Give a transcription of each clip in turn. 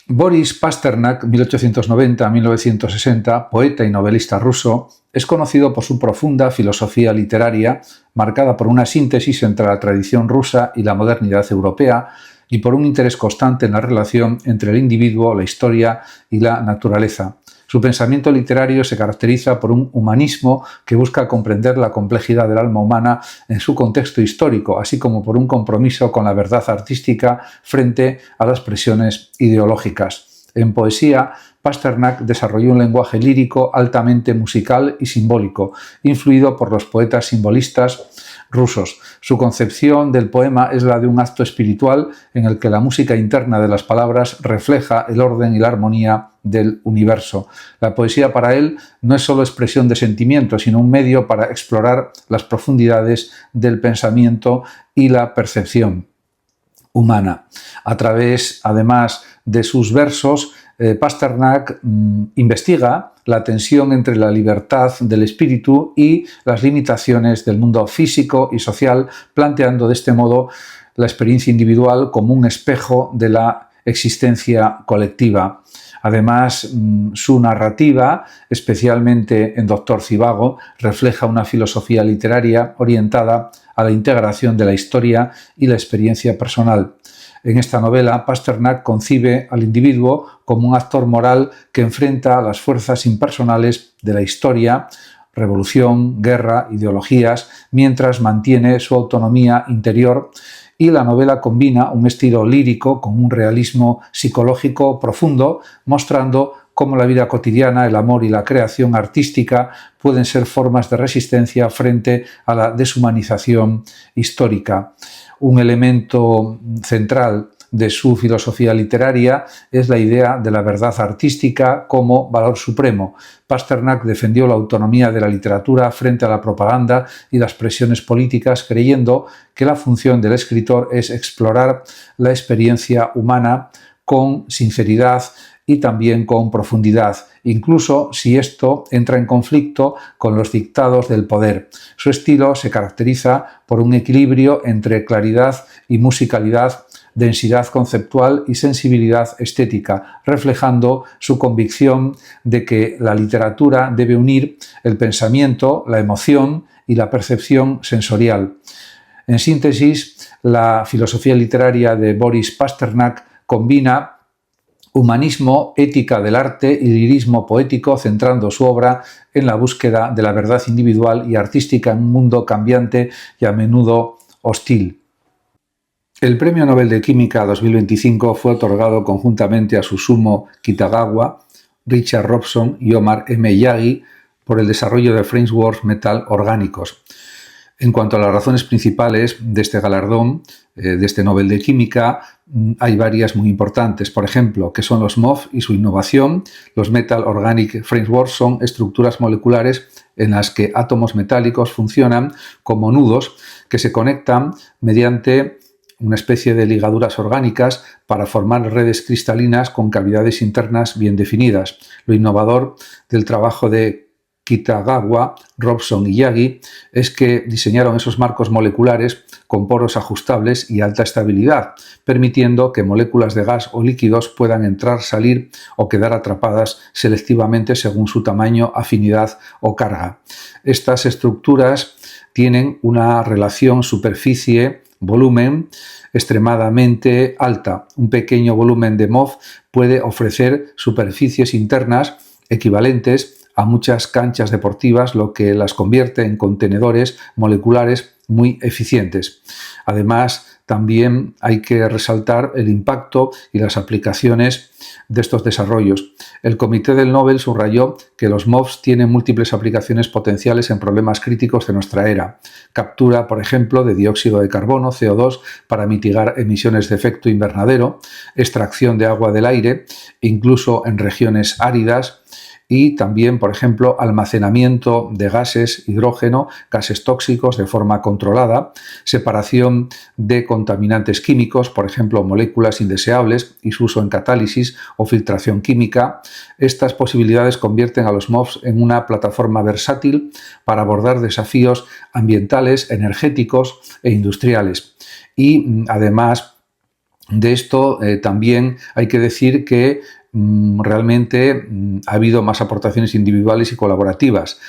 Boris Pasternak, 1890-1960, poeta y novelista ruso, es conocido por su profunda filosofía literaria, marcada por una síntesis entre la tradición rusa y la modernidad europea, y por un interés constante en la relación entre el individuo, la historia y la naturaleza. Su pensamiento literario se caracteriza por un humanismo que busca comprender la complejidad del alma humana en su contexto histórico, así como por un compromiso con la verdad artística frente a las presiones ideológicas. En poesía, Pasternak desarrolló un lenguaje lírico altamente musical y simbólico, influido por los poetas simbolistas rusos. Su concepción del poema es la de un acto espiritual en el que la música interna de las palabras refleja el orden y la armonía del universo. La poesía para él no es solo expresión de sentimientos, sino un medio para explorar las profundidades del pensamiento y la percepción humana. A través, además de sus versos, Pasternak investiga la tensión entre la libertad del espíritu y las limitaciones del mundo físico y social, planteando de este modo la experiencia individual como un espejo de la existencia colectiva. Además, su narrativa, especialmente en Doctor Zhivago, refleja una filosofía literaria orientada a la integración de la historia y la experiencia personal. En esta novela, Pasternak concibe al individuo como un actor moral que enfrenta a las fuerzas impersonales de la historia, revolución, guerra, ideologías, mientras mantiene su autonomía interior, y la novela combina un estilo lírico con un realismo psicológico profundo, mostrando cómo la vida cotidiana, el amor y la creación artística pueden ser formas de resistencia frente a la deshumanización histórica. Un elemento central de su filosofía literaria es la idea de la verdad artística como valor supremo. Pasternak defendió la autonomía de la literatura frente a la propaganda y las presiones políticas, creyendo que la función del escritor es explorar la experiencia humana con sinceridad y también con profundidad, incluso si esto entra en conflicto con los dictados del poder. Su estilo se caracteriza por un equilibrio entre claridad y musicalidad, densidad conceptual y sensibilidad estética, reflejando su convicción de que la literatura debe unir el pensamiento, la emoción y la percepción sensorial. En síntesis, la filosofía literaria de Boris Pasternak combina humanismo, ética del arte y lirismo poético, centrando su obra en la búsqueda de la verdad individual y artística en un mundo cambiante y a menudo hostil. El Premio Nobel de Química 2025 fue otorgado conjuntamente a Susumu Kitagawa, Richard Robson y Omar M. Yagi por el desarrollo de frameworks metal orgánicos. En cuanto a las razones principales de este galardón, de este Nobel de Química, hay varias muy importantes. Por ejemplo, ¿qué son los MOF y su innovación? Los Metal Organic Frameworks son estructuras moleculares en las que átomos metálicos funcionan como nudos que se conectan mediante una especie de ligaduras orgánicas para formar redes cristalinas con cavidades internas bien definidas. Lo innovador del trabajo de Kitagawa, Robson y Yagi es que diseñaron esos marcos moleculares con poros ajustables y alta estabilidad, permitiendo que moléculas de gas o líquidos puedan entrar, salir o quedar atrapadas selectivamente según su tamaño, afinidad o carga. Estas estructuras tienen una relación superficie-volumen extremadamente alta. Un pequeño volumen de MOF puede ofrecer superficies internas equivalentes a muchas canchas deportivas, lo que las convierte en contenedores moleculares muy eficientes. Además, también hay que resaltar el impacto y las aplicaciones de estos desarrollos. El Comité del Nobel subrayó que los MOFs tienen múltiples aplicaciones potenciales en problemas críticos de nuestra era. Captura, por ejemplo, de dióxido de carbono, CO2, para mitigar emisiones de efecto invernadero, extracción de agua del aire, incluso en regiones áridas, y también, por ejemplo, almacenamiento de gases, hidrógeno, gases tóxicos de forma controlada, separación de contaminantes químicos, por ejemplo, moléculas indeseables y su uso en catálisis o filtración química. Estas posibilidades convierten a los MOFs en una plataforma versátil para abordar desafíos ambientales, energéticos e industriales. Y además, De esto también hay que decir que realmente ha habido más aportaciones individuales y colaborativas.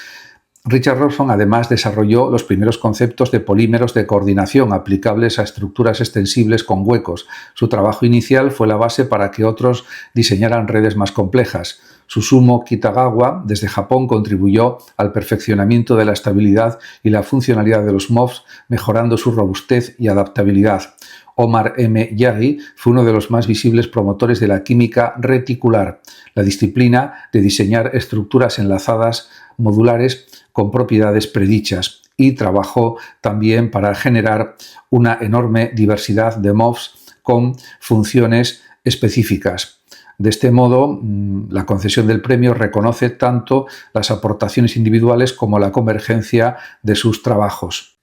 Richard Robson además desarrolló los primeros conceptos de polímeros de coordinación aplicables a estructuras extensibles con huecos. Su trabajo inicial fue la base para que otros diseñaran redes más complejas. Susumu Kitagawa, desde Japón, contribuyó al perfeccionamiento de la estabilidad y la funcionalidad de los MOFs, mejorando su robustez y adaptabilidad. Omar M. Yagi fue uno de los más visibles promotores de la química reticular, la disciplina de diseñar estructuras enlazadas modulares con propiedades predichas, y trabajó también para generar una enorme diversidad de MOFs con funciones específicas. De este modo, la concesión del premio reconoce tanto las aportaciones individuales como la convergencia de sus trabajos.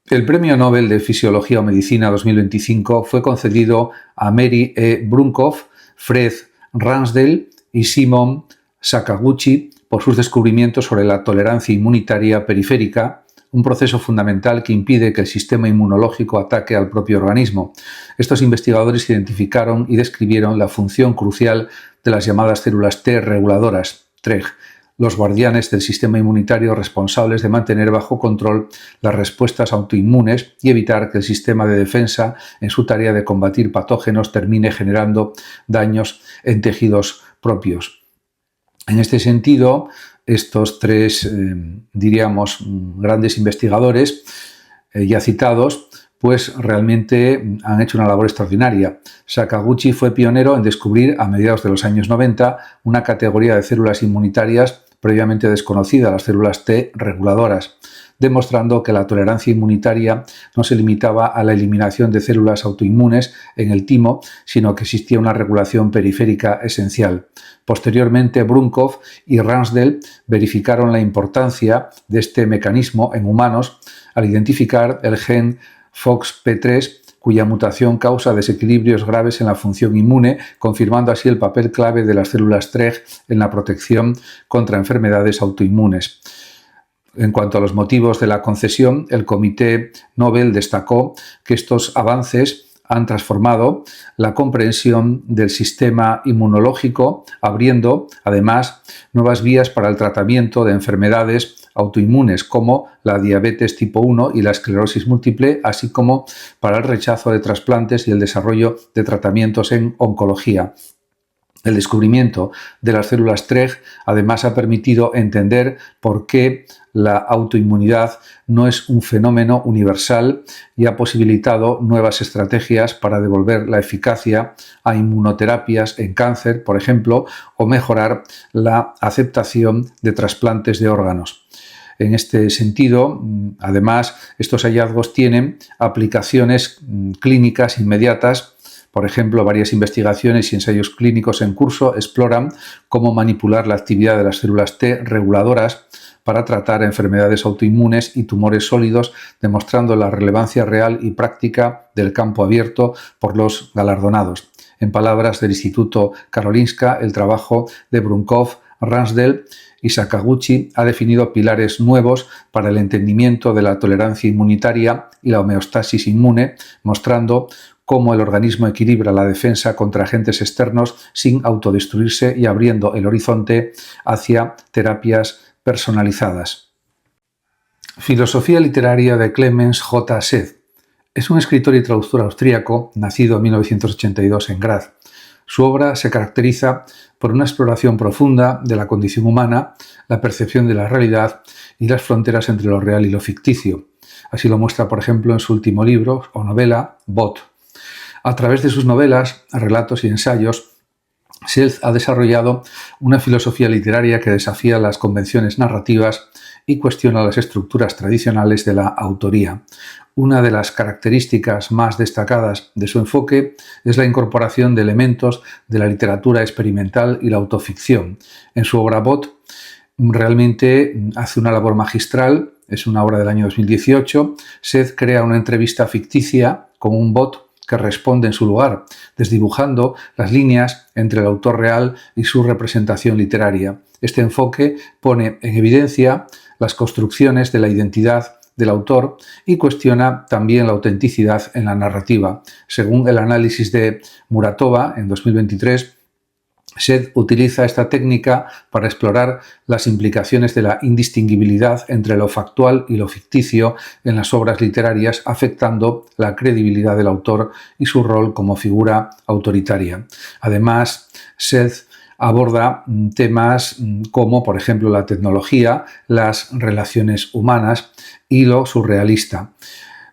El Premio Nobel de Fisiología o Medicina 2025 fue concedido a Mary E. Brunkow, Fred Ransdell y Simon Sakaguchi por sus descubrimientos sobre la tolerancia inmunitaria periférica, un proceso fundamental que impide que el sistema inmunológico ataque al propio organismo. Estos investigadores identificaron y describieron la función crucial de las llamadas células T reguladoras, TREG, los guardianes del sistema inmunitario responsables de mantener bajo control las respuestas autoinmunes y evitar que el sistema de defensa, en su tarea de combatir patógenos, termine generando daños en tejidos propios. En este sentido, estos tres, grandes investigadores ya citados, pues realmente han hecho una labor extraordinaria. Sakaguchi fue pionero en descubrir a mediados de los años 90 una categoría de células inmunitarias previamente desconocida, las células T reguladoras, demostrando que la tolerancia inmunitaria no se limitaba a la eliminación de células autoinmunes en el timo, sino que existía una regulación periférica esencial. Posteriormente, Brunkow y Ransdell verificaron la importancia de este mecanismo en humanos al identificar el gen FOXP3, cuya mutación causa desequilibrios graves en la función inmune, confirmando así el papel clave de las células TREG en la protección contra enfermedades autoinmunes. En cuanto a los motivos de la concesión, el Comité Nobel destacó que estos avances han transformado la comprensión del sistema inmunológico, abriendo, además, nuevas vías para el tratamiento de enfermedades autoinmunes como la diabetes tipo 1 y la esclerosis múltiple, así como para el rechazo de trasplantes y el desarrollo de tratamientos en oncología. El descubrimiento de las células TREG además ha permitido entender por qué la autoinmunidad no es un fenómeno universal y ha posibilitado nuevas estrategias para devolver la eficacia a inmunoterapias en cáncer, por ejemplo, o mejorar la aceptación de trasplantes de órganos. En este sentido, además, estos hallazgos tienen aplicaciones clínicas inmediatas. Por ejemplo, varias investigaciones y ensayos clínicos en curso exploran cómo manipular la actividad de las células T reguladoras para tratar enfermedades autoinmunes y tumores sólidos, demostrando la relevancia real y práctica del campo abierto por los galardonados. En palabras del Instituto Karolinska, el trabajo de Brunkow, Ransdell y Sakaguchi ha definido pilares nuevos para el entendimiento de la tolerancia inmunitaria y la homeostasis inmune, mostrando cómo el organismo equilibra la defensa contra agentes externos sin autodestruirse y abriendo el horizonte hacia terapias personalizadas. Filosofía literaria de Clemens J. Seth. Es un escritor y traductor austríaco, nacido en 1982 en Graz. Su obra se caracteriza por una exploración profunda de la condición humana, la percepción de la realidad y las fronteras entre lo real y lo ficticio. Así lo muestra, por ejemplo, en su último libro o novela, Bot. A través de sus novelas, relatos y ensayos, Seth ha desarrollado una filosofía literaria que desafía las convenciones narrativas y cuestiona las estructuras tradicionales de la autoría. Una de las características más destacadas de su enfoque es la incorporación de elementos de la literatura experimental y la autoficción. En su obra Bot, realmente hace una labor magistral. Es una obra del año 2018. Seth crea una entrevista ficticia con un bot que responde en su lugar, desdibujando las líneas entre el autor real y su representación literaria. Este enfoque pone en evidencia las construcciones de la identidad del autor y cuestiona también la autenticidad en la narrativa. Según el análisis de Muratova en 2023, Seth utiliza esta técnica para explorar las implicaciones de la indistinguibilidad entre lo factual y lo ficticio en las obras literarias, afectando la credibilidad del autor y su rol como figura autoritaria. Además, Seth aborda temas como, por ejemplo, la tecnología, las relaciones humanas y lo surrealista,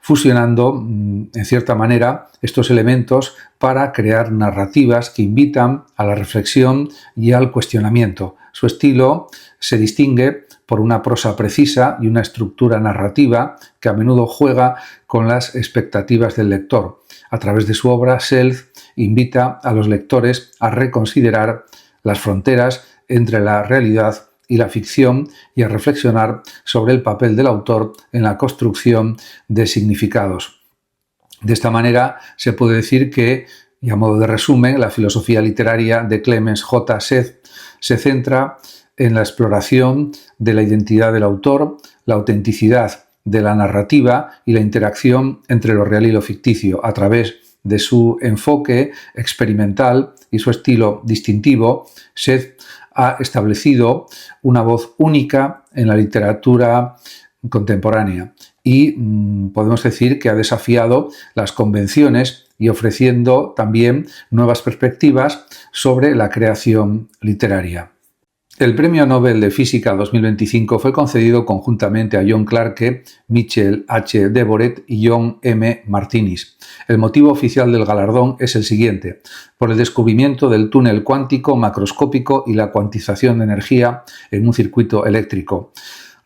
fusionando, en cierta manera, estos elementos para crear narrativas que invitan a la reflexión y al cuestionamiento. Su estilo se distingue por una prosa precisa y una estructura narrativa que a menudo juega con las expectativas del lector. A través de su obra, Seth invita a los lectores a reconsiderar las fronteras entre la realidad y la ficción y a reflexionar sobre el papel del autor en la construcción de significados. De esta manera se puede decir que, y a modo de resumen, la filosofía literaria de Clemens J. Seth se centra en la exploración de la identidad del autor, la autenticidad de la narrativa y la interacción entre lo real y lo ficticio a través de su enfoque experimental y su estilo distintivo. Seth ha establecido una voz única en la literatura contemporánea y podemos decir que ha desafiado las convenciones y ofreciendo también nuevas perspectivas sobre la creación literaria. El Premio Nobel de Física 2025 fue concedido conjuntamente a John Clarke, Michel H. Deboret y John M. Martinis. El motivo oficial del galardón es el siguiente: por el descubrimiento del túnel cuántico macroscópico y la cuantización de energía en un circuito eléctrico.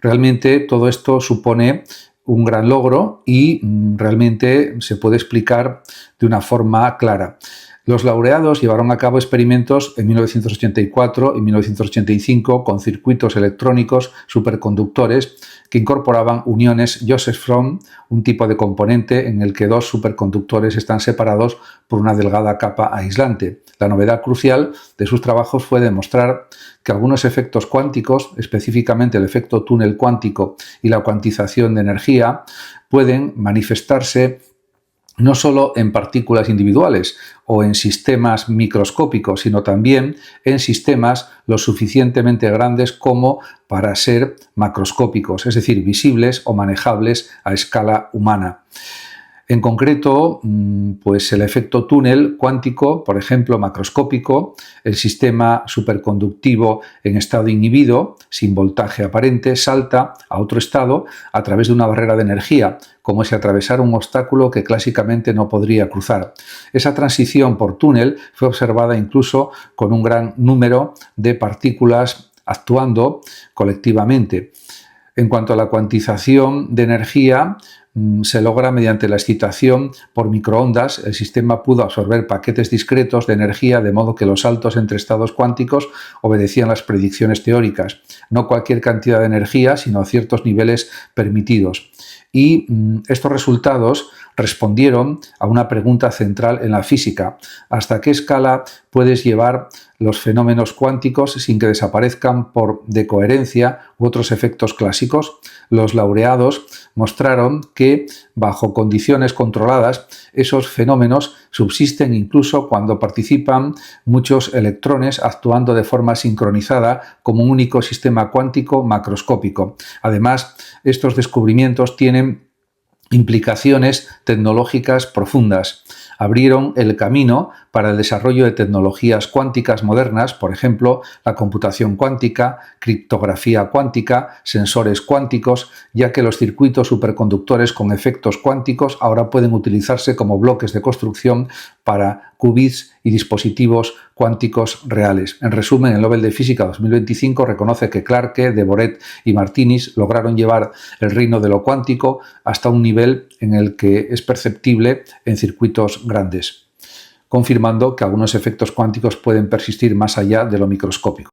Realmente todo esto supone un gran logro y realmente se puede explicar de una forma clara. Los laureados llevaron a cabo experimentos en 1984 y 1985 con circuitos electrónicos superconductores que incorporaban uniones Joseph-Thom, un tipo de componente en el que dos superconductores están separados por una delgada capa aislante. La novedad crucial de sus trabajos fue demostrar que algunos efectos cuánticos, específicamente el efecto túnel cuántico y la cuantización de energía, pueden manifestarse no solo en partículas individuales o en sistemas microscópicos, sino también en sistemas lo suficientemente grandes como para ser macroscópicos, es decir, visibles o manejables a escala humana. En concreto, pues el efecto túnel cuántico, por ejemplo, macroscópico, el sistema superconductivo en estado inhibido, sin voltaje aparente, salta a otro estado a través de una barrera de energía, como si atravesara un obstáculo que clásicamente no podría cruzar. Esa transición por túnel fue observada incluso con un gran número de partículas actuando colectivamente. En cuanto a la cuantización de energía, se logra mediante la excitación por microondas. El sistema pudo absorber paquetes discretos de energía de modo que los saltos entre estados cuánticos obedecían las predicciones teóricas. No cualquier cantidad de energía, sino a ciertos niveles permitidos. Y estos resultados respondieron a una pregunta central en la física: ¿hasta qué escala puedes llevar los fenómenos cuánticos sin que desaparezcan por decoherencia u otros efectos clásicos? Los laureados mostraron que, bajo condiciones controladas, esos fenómenos subsisten incluso cuando participan muchos electrones actuando de forma sincronizada como un único sistema cuántico macroscópico. Además, estos descubrimientos tienen implicaciones tecnológicas profundas. Abrieron el camino para el desarrollo de tecnologías cuánticas modernas, por ejemplo, la computación cuántica, criptografía cuántica, sensores cuánticos, ya que los circuitos superconductores con efectos cuánticos ahora pueden utilizarse como bloques de construcción para qubits y dispositivos cuánticos reales. En resumen, el Nobel de Física 2025 reconoce que Clarke, Deboret y Martinis lograron llevar el reino de lo cuántico hasta un nivel en el que es perceptible en circuitos grandes, confirmando que algunos efectos cuánticos pueden persistir más allá de lo microscópico.